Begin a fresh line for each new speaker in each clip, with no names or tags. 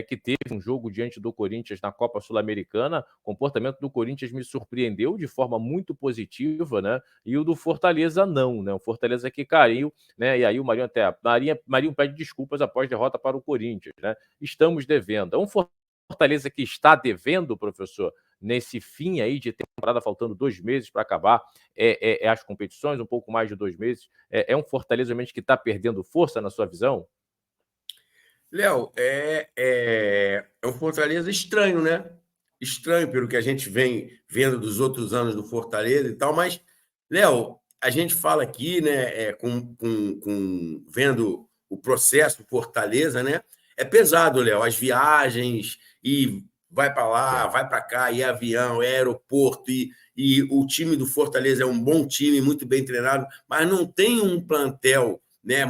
que teve um jogo diante do Corinthians na Copa Sul-Americana. O comportamento do Corinthians me surpreendeu de forma muito positiva, né? E o do Fortaleza não, né? O Fortaleza que caiu, né? E aí o Marinho pede desculpas após derrota para o Corinthians, né? Estamos devendo. É um Fortaleza que está devendo, professor, nesse fim aí de temporada, faltando 2 meses para acabar as competições, um pouco mais de 2 meses. É um Fortaleza realmente que está perdendo força na sua visão?
Léo, é um Fortaleza estranho, né? Estranho pelo que a gente vem vendo dos outros anos do Fortaleza e tal, mas, Léo, a gente fala aqui, né, vendo o processo Fortaleza, né? É pesado, Léo, as viagens e vai para lá,
Sim.
vai para cá, e avião, é aeroporto, e o time do Fortaleza é um bom time, muito bem treinado, mas não tem um plantel, né,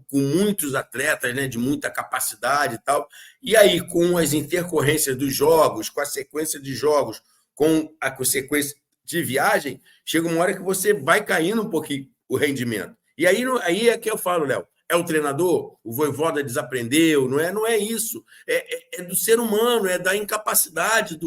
com muitos atletas, né, de muita capacidade e tal. E aí, com as intercorrências dos jogos, com a sequência de jogos, com a sequência de viagem, chega uma hora que você vai caindo um pouquinho o rendimento. E aí é que eu falo, Léo, é o treinador? O Vojvoda desaprendeu? Não é isso. É do ser humano, é da incapacidade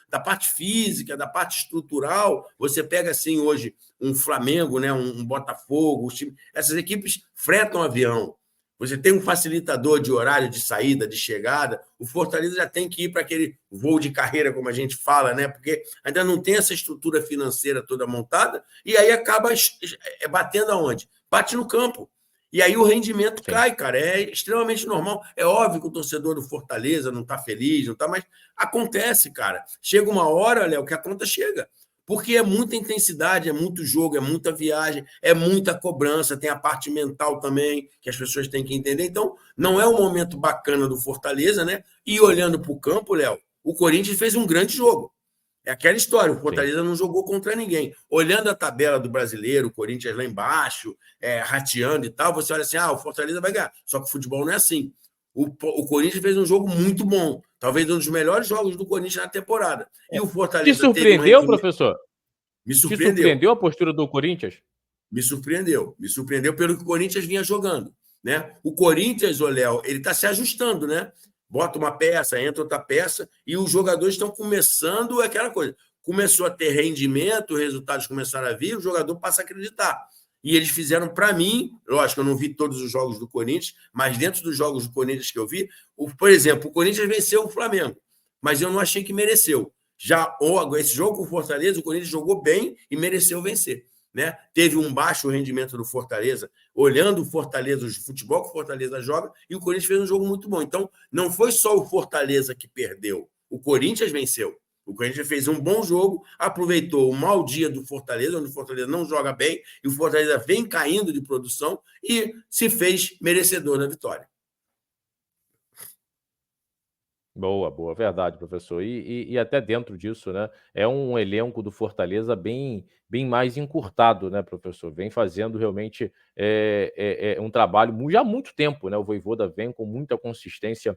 da parte física, da parte estrutural. Você pega assim hoje um Flamengo, né, um Botafogo, essas equipes fretam avião. Você tem um facilitador de horário de saída, de chegada. O Fortaleza já tem que ir para aquele voo de carreira, como a gente fala, né? Porque ainda não tem essa estrutura financeira toda montada, e aí acaba batendo aonde? Bate no campo. E aí o rendimento
Sim.
cai, cara. É extremamente normal. É óbvio que o torcedor do Fortaleza não está feliz, não tá, mas acontece, cara. Chega uma hora, Léo, que a conta chega. Porque é muita intensidade, é muito jogo, é muita viagem, é muita cobrança, tem a parte mental também, que as pessoas têm que entender. Então, não é um momento bacana do Fortaleza, né? E olhando para o campo, Léo, o Corinthians fez um grande jogo. É aquela história, o
Sim.
Fortaleza não jogou contra ninguém. Olhando a tabela do brasileiro, o Corinthians lá embaixo, rateando e tal, você olha assim, o Fortaleza vai ganhar. Só que o futebol não é assim. O Corinthians fez um jogo muito bom, talvez um dos melhores jogos do Corinthians na temporada. E o
Te
Fortaleza teve um
surpreendeu,
rendimento.
professor?
Me
Te
surpreendeu.
surpreendeu a postura do Corinthians?
Me surpreendeu. Me surpreendeu pelo que o Corinthians vinha jogando. Né? O Corinthians, o Léo, ele está se ajustando, né? Bota uma peça, entra outra peça, e os jogadores estão começando aquela coisa. Começou a ter rendimento, os resultados começaram a vir, o jogador passa a acreditar. E eles fizeram, para mim, lógico, eu não vi todos os jogos do Corinthians, mas dentro dos jogos do Corinthians que eu vi, por exemplo, o Corinthians venceu o Flamengo, mas eu não achei que mereceu. Já esse jogo com o Fortaleza, o Corinthians jogou bem e mereceu vencer. Né? Teve um baixo rendimento do Fortaleza, olhando o Fortaleza, o futebol que o Fortaleza joga, e o Corinthians fez um jogo muito bom. Então, não foi só o Fortaleza que perdeu, o Corinthians venceu. O Corinthians fez um bom jogo, aproveitou o mau dia do Fortaleza, onde o Fortaleza não joga bem, e o Fortaleza vem caindo de produção e se fez merecedor da vitória.
Boa, boa, verdade, professor. E até dentro disso, né, é um elenco do Fortaleza bem mais encurtado, né, professor? Vem fazendo realmente um trabalho já há muito tempo, né? O Vojvoda vem com muita consistência,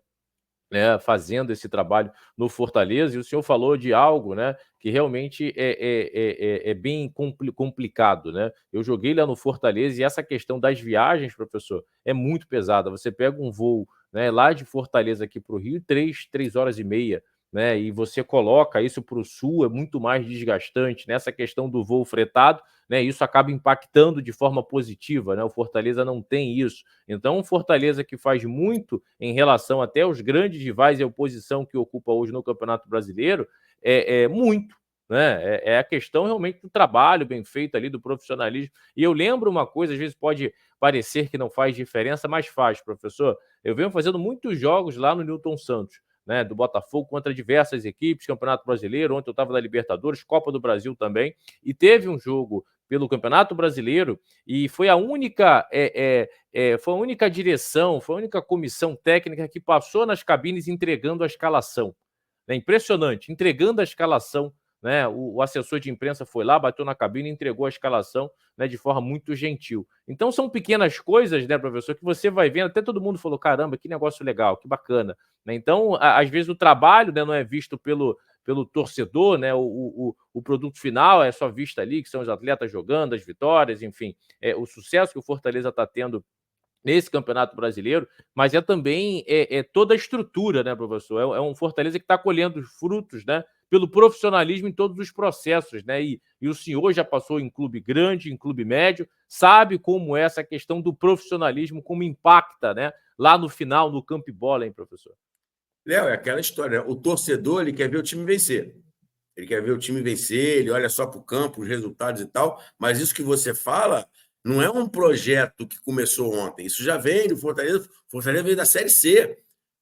né, fazendo esse trabalho no Fortaleza, e o senhor falou de algo, né, que realmente é bem complicado, né? Eu joguei lá no Fortaleza e essa questão das viagens, professor, é muito pesada. Você pega um voo, né, lá de Fortaleza aqui para o Rio, 3 horas e meia, né? E você coloca isso para o sul, é muito mais desgastante. Nessa questão do voo fretado, né? Isso acaba impactando de forma positiva, né? O Fortaleza não tem isso. Então, um Fortaleza que faz muito em relação até aos grandes rivais e a oposição que ocupa hoje no Campeonato Brasileiro, é muito, né? É a questão realmente do trabalho bem feito ali, do profissionalismo. E eu lembro uma coisa, às vezes pode parecer que não faz diferença, mas faz, professor. Eu venho fazendo muitos jogos lá no Newton Santos, né, do Botafogo contra diversas equipes, Campeonato Brasileiro, ontem eu estava na Libertadores, Copa do Brasil também, e teve um jogo pelo Campeonato Brasileiro e foi a única foi a única direção, foi a única comissão técnica que passou nas cabines entregando a escalação. É impressionante, entregando a escalação, né? O assessor de imprensa foi lá, bateu na cabine e entregou a escalação, né, de forma muito gentil. Então são pequenas coisas, né, professor, que você vai vendo, até todo mundo falou, caramba, que negócio legal, que bacana. Né? Então, às vezes o trabalho, né, não é visto pelo torcedor, né? O produto final é só visto ali, que são os atletas jogando, as vitórias, enfim, o sucesso que o Fortaleza está tendo nesse Campeonato Brasileiro, mas é também toda a estrutura, né, professor? É um Fortaleza que está colhendo os frutos, né, pelo profissionalismo em todos os processos, né? E o senhor já passou em clube grande, em clube médio, sabe como é essa questão do profissionalismo, como impacta, né, lá no final, no campo e bola, hein, professor?
Léo, é aquela história, né? O torcedor, ele quer ver o time vencer. Ele quer ver o time vencer, ele olha só para o campo, os resultados e tal, mas isso que você fala não é um projeto que começou ontem. Isso já vem do Fortaleza. Fortaleza veio da Série C.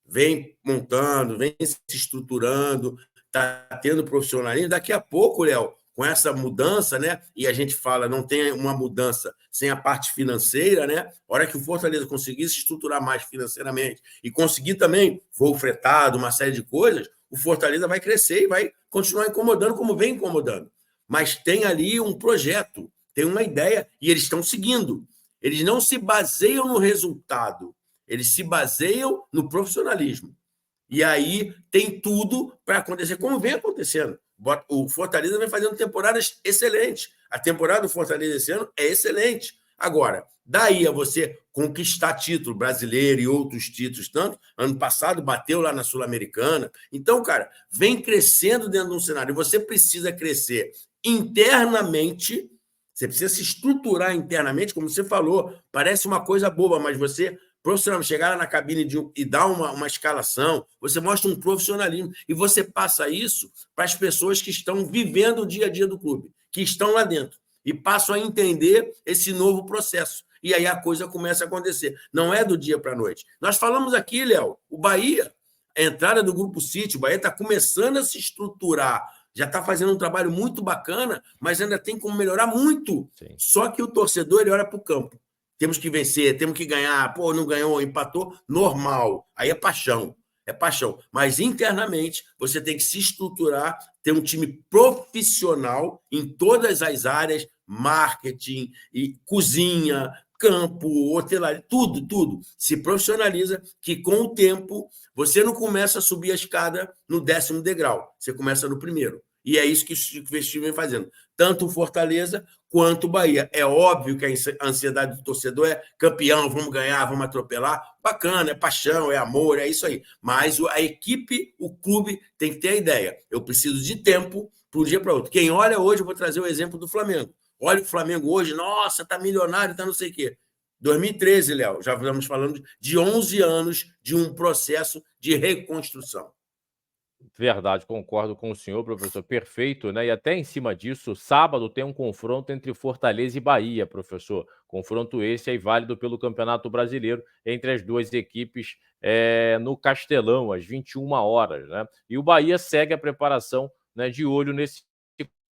Vem montando, vem se estruturando, está tendo profissionalismo. Daqui a pouco, Léo, com essa mudança, né? E a gente fala, não tem uma mudança sem a parte financeira, né? A hora que o Fortaleza conseguir se estruturar mais financeiramente e conseguir também voo fretado, uma série de coisas, o Fortaleza vai crescer e vai continuar incomodando como vem incomodando. Mas tem ali um projeto, tem uma ideia e eles estão seguindo. Eles não se baseiam no resultado, eles se baseiam no profissionalismo. E aí tem tudo para acontecer, como vem acontecendo. O Fortaleza vem fazendo temporadas excelentes. A temporada do Fortaleza esse ano é excelente. Agora, daí a você conquistar título brasileiro e outros títulos, tanto, ano passado bateu lá na Sul-Americana. Então, cara, vem crescendo dentro de um cenário. E você precisa crescer internamente, você precisa se estruturar internamente, como você falou. Parece uma coisa boba, mas você profissionalmente chegar na cabine e dar uma escalação, você mostra um profissionalismo e você passa isso para as pessoas que estão vivendo o dia a dia do clube, que estão lá dentro e passam a entender esse novo processo. E aí a coisa começa a acontecer. Não é do dia para a noite. Nós falamos aqui, Léo, o Bahia, a entrada do Grupo City, o Bahia está começando a se estruturar, já está fazendo um trabalho muito bacana, mas ainda tem como melhorar muito.
Sim.
Só que o torcedor ele olha para o campo. Temos que vencer, temos que ganhar. Pô, não ganhou, empatou, normal. Aí é paixão. É paixão. Mas internamente, você tem que se estruturar, ter um time profissional em todas as áreas, marketing, e cozinha, campo, hotelaria, tudo, tudo. Se profissionaliza, que com o tempo você não começa a subir a escada no 10º degrau, você começa no primeiro. E é isso que o Vestígio vem fazendo. Tanto o Fortaleza quanto o Bahia. É óbvio que a ansiedade do torcedor é campeão, vamos ganhar, vamos atropelar. Bacana, é paixão, é amor, é isso aí. Mas a equipe, o clube, tem que ter a ideia. Eu preciso de tempo para um dia para outro. Quem olha hoje, eu vou trazer o exemplo do Flamengo. Olha o Flamengo hoje, nossa, tá milionário, tá não sei o quê. 2013, Léo, já estamos falando de 11 anos de um processo de reconstrução.
Verdade, concordo com o senhor, professor, perfeito, né? E até em cima disso, sábado tem um confronto entre Fortaleza e Bahia, professor. Confronto esse aí válido pelo Campeonato Brasileiro entre as duas equipes no Castelão, às 21 horas, né? E o Bahia segue a preparação, né, de olho nesse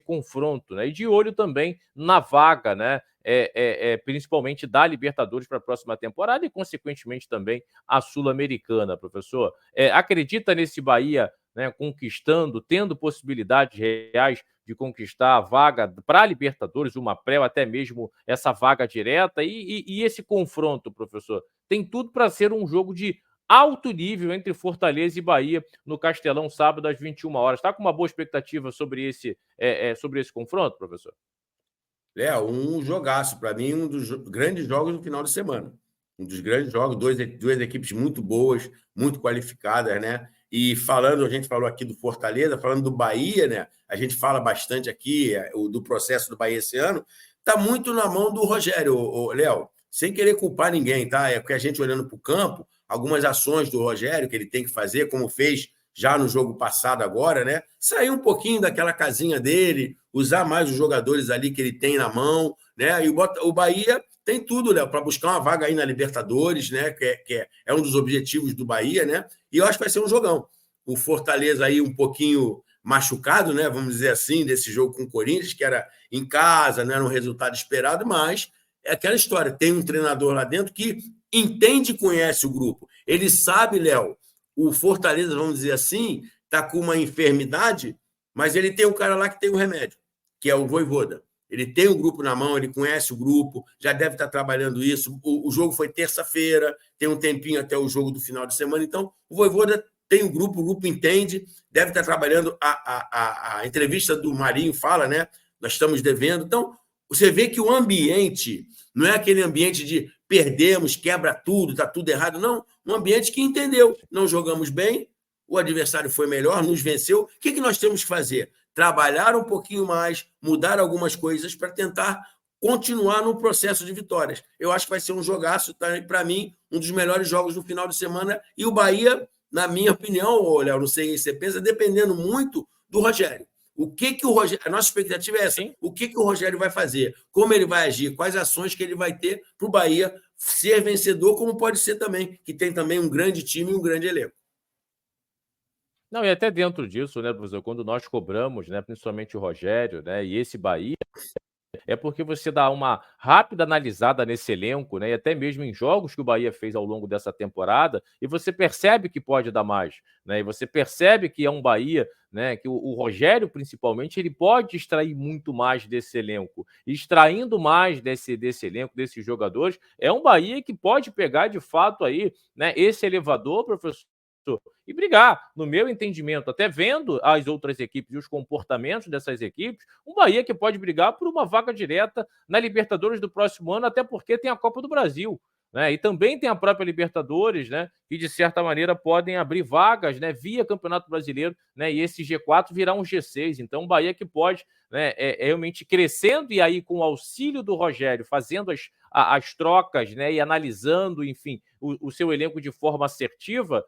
confronto, né? E de olho também na vaga, né? Principalmente da Libertadores para a próxima temporada e, consequentemente, também a Sul-Americana, professor. Acredita nesse Bahia, né, conquistando, tendo possibilidades reais de conquistar a vaga para a Libertadores, uma pré ou até mesmo essa vaga direta? E esse confronto, professor, tem tudo para ser um jogo de alto nível entre Fortaleza e Bahia no Castelão, sábado às 21 horas. Está com uma boa expectativa sobre esse confronto, professor?
Léo, um jogaço, para mim, um dos grandes jogos do final de semana. Um dos grandes jogos, duas equipes muito boas, muito qualificadas, né? E falando, a gente falou aqui do Fortaleza, falando do Bahia, né? A gente fala bastante aqui do processo do Bahia esse ano. Está muito na mão do Rogério, Léo, sem querer culpar ninguém, tá? É porque a gente olhando para o campo, algumas ações do Rogério que ele tem que fazer, como fez já no jogo passado agora, né? Sair um pouquinho daquela casinha dele, usar mais os jogadores ali que ele tem na mão, né? E o Bahia tem tudo, Léo, para buscar uma vaga aí na Libertadores, né? Que é um dos objetivos do Bahia, né? E eu acho que vai ser um jogão. O Fortaleza aí um pouquinho machucado, né? Vamos dizer assim, desse jogo com o Corinthians, que era em casa, não era um resultado esperado, mas é aquela história. Tem um treinador lá dentro que entende e conhece o grupo. Ele sabe, Léo, o Fortaleza, vamos dizer assim, está com uma enfermidade, mas ele tem um cara lá que tem o remédio, que é o Vojvoda. Ele tem o grupo na mão, ele conhece o grupo, já deve estar trabalhando isso. O jogo foi terça-feira, tem um tempinho até o jogo do final de semana, então o Vojvoda tem o grupo entende, deve estar trabalhando. A entrevista do Marinho fala, né? Nós estamos devendo. Então, você vê que o ambiente não é aquele ambiente de perdemos, quebra tudo, está tudo errado. Não, um ambiente que entendeu. Não jogamos bem, o adversário foi melhor, nos venceu. O que nós temos que fazer? Trabalhar um pouquinho mais, mudar algumas coisas para tentar continuar no processo de vitórias. Eu acho que vai ser um jogaço, para mim, um dos melhores jogos do final de semana. E o Bahia, na minha opinião, Léo, não sei o que você pensa, dependendo muito do Rogério. O Rogério, a nossa expectativa é essa.
Sim.
O que o Rogério vai fazer? Como ele vai agir? Quais ações que ele vai ter para o Bahia ser vencedor, como pode ser também, que tem também um grande time e um grande elenco.
Não, e até dentro disso, né, professor, quando nós cobramos, né, principalmente o Rogério, né, e esse Bahia, é porque você dá uma rápida analisada nesse elenco, né, e até mesmo em jogos que o Bahia fez ao longo dessa temporada, e você percebe que pode dar mais, né, e você percebe que é um Bahia, né, que o Rogério, principalmente, ele pode extrair muito mais desse elenco. Extraindo mais desse elenco, desses jogadores, é um Bahia que pode pegar, de fato, aí, né, esse elevador, professor, e brigar, no meu entendimento, até vendo as outras equipes e os comportamentos dessas equipes, um Bahia que pode brigar por uma vaga direta na Libertadores do próximo ano, até porque tem a Copa do Brasil, né? E também tem a própria Libertadores, né? Que de certa maneira podem abrir vagas, né? Via Campeonato Brasileiro, né? E esse G4 virar um G6. Então, um Bahia que pode, né? Realmente crescendo e aí com o auxílio do Rogério, fazendo as trocas, né? E analisando, enfim, o seu elenco de forma assertiva,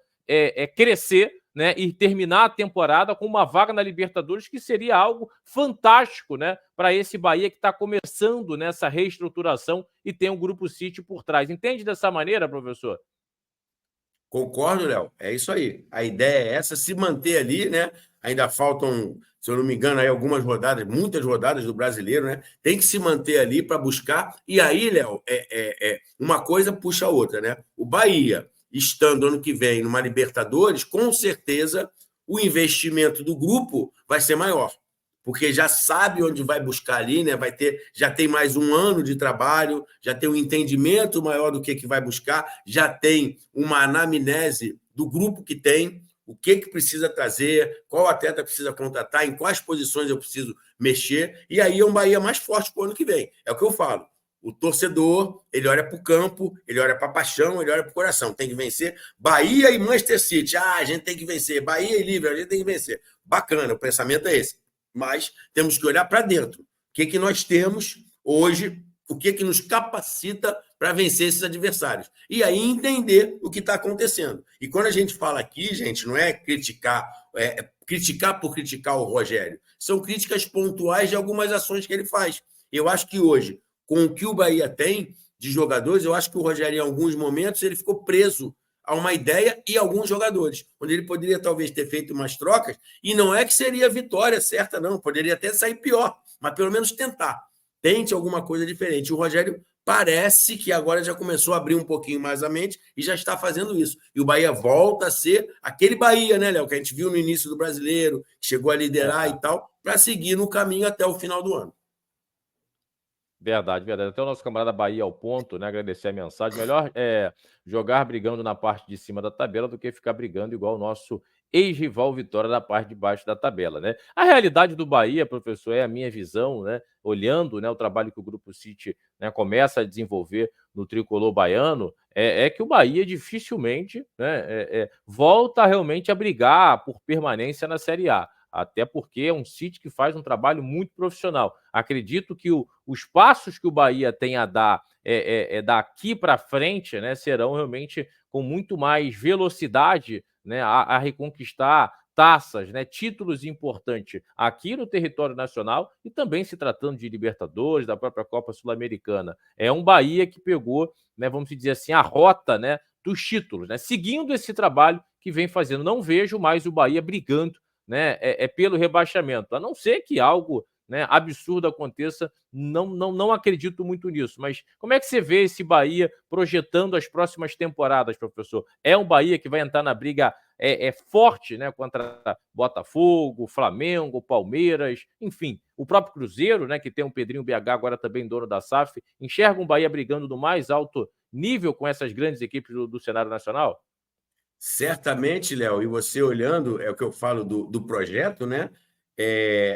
crescer, né, e terminar a temporada com uma vaga na Libertadores, que seria algo fantástico, né, para esse Bahia que está começando nessa reestruturação e tem um Grupo City por trás. Entende dessa maneira, professor?
Concordo, Léo. É isso aí. A ideia é essa, se manter ali, né? Ainda faltam, se eu não me engano, aí algumas rodadas, muitas rodadas do brasileiro, né? Tem que se manter ali para buscar. E aí, Léo, uma coisa puxa a outra, né? O Bahia, estando ano que vem numa Libertadores, com certeza o investimento do grupo vai ser maior, porque já sabe onde vai buscar ali, né? Já tem mais um ano de trabalho, já tem um entendimento maior do que vai buscar, já tem uma anamnese do grupo que tem, o que precisa trazer, qual atleta precisa contratar, em quais posições eu preciso mexer, e aí é um Bahia mais forte para o ano que vem. É o que eu falo. O torcedor, ele olha para o campo, ele olha para a paixão, ele olha para o coração. Tem que vencer. Bahia e Manchester City. A gente tem que vencer. Bahia e Liverpool, a gente tem que vencer. Bacana, o pensamento é esse. Mas temos que olhar para dentro. O que nós temos hoje, o que nos capacita para vencer esses adversários. E aí entender o que está acontecendo. E quando a gente fala aqui, gente, não é criticar por criticar o Rogério. São críticas pontuais de algumas ações que ele faz. Eu acho que hoje, com o que o Bahia tem de jogadores, eu acho que o Rogério, em alguns momentos, ele ficou preso a uma ideia e alguns jogadores, onde ele poderia talvez ter feito umas trocas, e não é que seria vitória certa, não, poderia até sair pior, mas pelo menos tentar. Tente alguma coisa diferente. O Rogério parece que agora já começou a abrir um pouquinho mais a mente e já está fazendo isso. E o Bahia volta a ser aquele Bahia, né, Léo, que a gente viu no início do Brasileiro, que chegou a liderar e tal, para seguir no caminho até o final do ano.
Verdade, verdade. Até o nosso camarada Bahia ao ponto, né? Agradecer a mensagem. Melhor jogar brigando na parte de cima da tabela do que ficar brigando igual o nosso ex-rival Vitória na parte de baixo da tabela, né? A realidade do Bahia, professor, é a minha visão, né? Olhando, né, o trabalho que o Grupo City, né, começa a desenvolver no tricolor baiano, é que o Bahia dificilmente, né, volta realmente a brigar por permanência na Série A. Até porque é um City que faz um trabalho muito profissional. Acredito que os passos que o Bahia tem a dar daqui para frente, né, serão realmente com muito mais velocidade, né, a reconquistar taças, né, títulos importantes aqui no território nacional e também se tratando de Libertadores, da própria Copa Sul-Americana. É um Bahia que pegou, né, vamos dizer assim, a rota, né, dos títulos, né, seguindo esse trabalho que vem fazendo. Não vejo mais o Bahia brigando, né, pelo rebaixamento, a não ser que algo, né, absurdo aconteça, não acredito muito nisso. Mas como é que você vê esse Bahia projetando as próximas temporadas, professor? É um Bahia que vai entrar na briga forte, né, contra Botafogo, Flamengo, Palmeiras, enfim, o próprio Cruzeiro, né, que tem o Pedrinho BH agora também dono da SAF, enxerga um Bahia brigando no mais alto nível com essas grandes equipes do cenário nacional?
Certamente, Léo, e você olhando, é o que eu falo do projeto, né?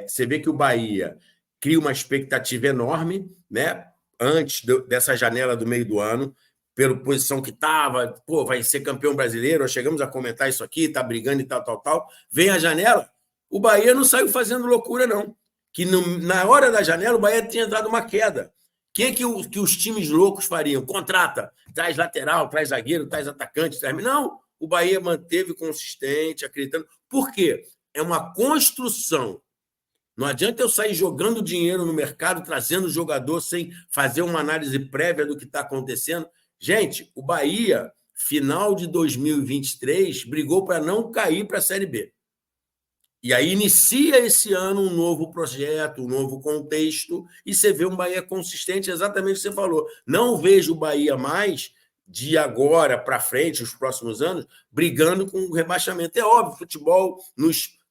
Você vê que o Bahia cria uma expectativa enorme, né? Antes dessa janela do meio do ano, pela posição que estava, pô, vai ser campeão brasileiro, nós chegamos a comentar isso aqui, tá brigando e tal. Vem a janela, o Bahia não saiu fazendo loucura, não. Que na hora da janela o Bahia tinha dado uma queda. Quem é que os times loucos fariam? Contrata, traz lateral, traz zagueiro, traz atacante, traz... Não, o Bahia manteve consistente, acreditando. Por quê? É uma construção. Não adianta eu sair jogando dinheiro no mercado, trazendo jogador sem fazer uma análise prévia do que está acontecendo. Gente, o Bahia, final de 2023, brigou para não cair para a Série B. E aí inicia esse ano um novo projeto, um novo contexto, e você vê um Bahia consistente, exatamente o que você falou. Não vejo o Bahia mais, de agora para frente, os próximos anos, brigando com o rebaixamento. É óbvio, futebol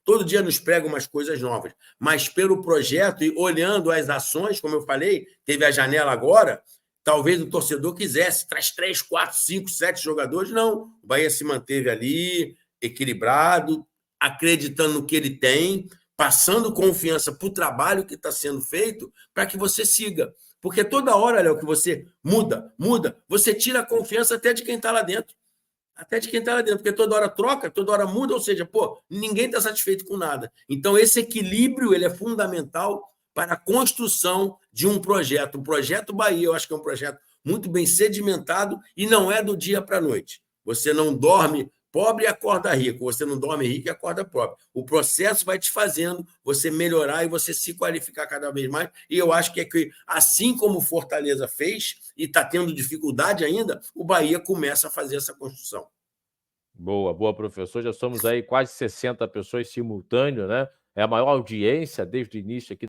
todo dia nos prega umas coisas novas, mas pelo projeto e olhando as ações, como eu falei, teve a janela agora, talvez o torcedor quisesse, traz 3, 4, 5, 7 jogadores, não. O Bahia se manteve ali, equilibrado, acreditando no que ele tem, passando confiança para o trabalho que está sendo feito, para que você siga. Porque toda hora, Léo, que você muda, você tira a confiança até de quem está lá dentro. Até de quem está lá dentro, porque toda hora troca, toda hora muda, ou seja, pô, ninguém está satisfeito com nada. Então, esse equilíbrio ele é fundamental para a construção de um projeto. O Projeto Bahia, eu acho que é um projeto muito bem sedimentado e não é do dia para a noite. Você não dorme pobre e acorda rico, você não dorme rico e acorda pobre. O processo vai te fazendo você melhorar e você se qualificar cada vez mais. E eu acho que assim como o Fortaleza fez e está tendo dificuldade ainda, o Bahia começa a fazer essa construção.
Boa, professor. Já somos aí quase 60 pessoas simultâneo, né? É a maior audiência desde o início aqui